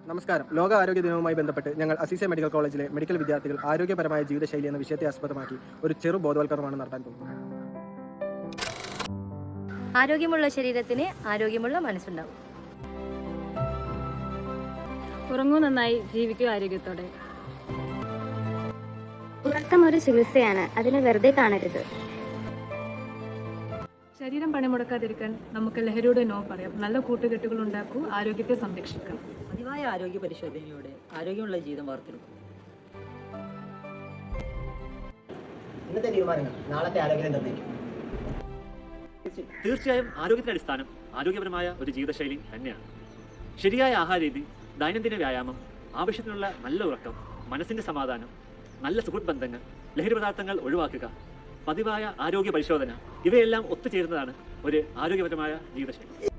നമസ്കാരം. ലോക ആരോഗ്യ ദിനവുമായി ബന്ധപ്പെട്ട് ഞങ്ങൾ അസീസിയ മെഡിക്കൽ കോളേജിലെ മെഡിക്കൽ വിദ്യാർത്ഥികൾ ആരോഗ്യപരമായ ജീവിതശൈലി എന്ന വിഷയത്തെ ആസ്പദമാക്കി ഒരു ചെറു ബോധവൽക്കരണമാണ് നടത്താൻ പോകുന്നത്. ആരോഗ്യമുള്ള ശരീരത്തിന് ആരോഗ്യമുള്ള മനസ്സുണ്ടാവും. ഉറങ്ങൂ നന്നായി, ജീവിക്കൂ ആരോഗ്യത്തോടെ. ഉറക്കം ഒരു ചികിത്സയാണ്, അതിനെ വെറുതെ കാണരുത്. ശരീരം പണിമുടക്കാതിരിക്കാൻ നമുക്ക് ലഹരിയുടെ നോ പറയാം. നല്ല കൂട്ടുകെട്ടുകൾ ഉണ്ടാക്കൂ, ആരോഗ്യത്തെ സംരക്ഷിക്കാം. പതിവായ ആരോഗ്യ പരിശോധനയോടെ ആരോഗ്യമുള്ള ജീവിതം വാർത്തെടുക്കും. ഇന്നത്തെ തീരുമാനങ്ങൾ നാളത്തെ ആരോഗ്യം നിർണ്ണയിക്കും. തീർച്ചയായും ആരോഗ്യത്തിന്റെ അടിസ്ഥാനം ആരോഗ്യപരമായ ഒരു ജീവിതശൈലി തന്നെയാണ്. ശരിയായ ആഹാരരീതി, ദൈനംദിന വ്യായാമം, ആവശ്യത്തിനുള്ള നല്ല ഉറക്കം, മനസ്സിന്റെ സമാധാനം, നല്ല സുഹൃത്ത് ബന്ധങ്ങൾ, ലഹരി പദാർത്ഥങ്ങൾ ഒഴിവാക്കുക, പതിവായ ആരോഗ്യ പരിശോധന, ഇവയെല്ലാം ഒത്തുചേരുന്നതാണ് ഒരു ആരോഗ്യപരമായ ജീവിതശൈലി.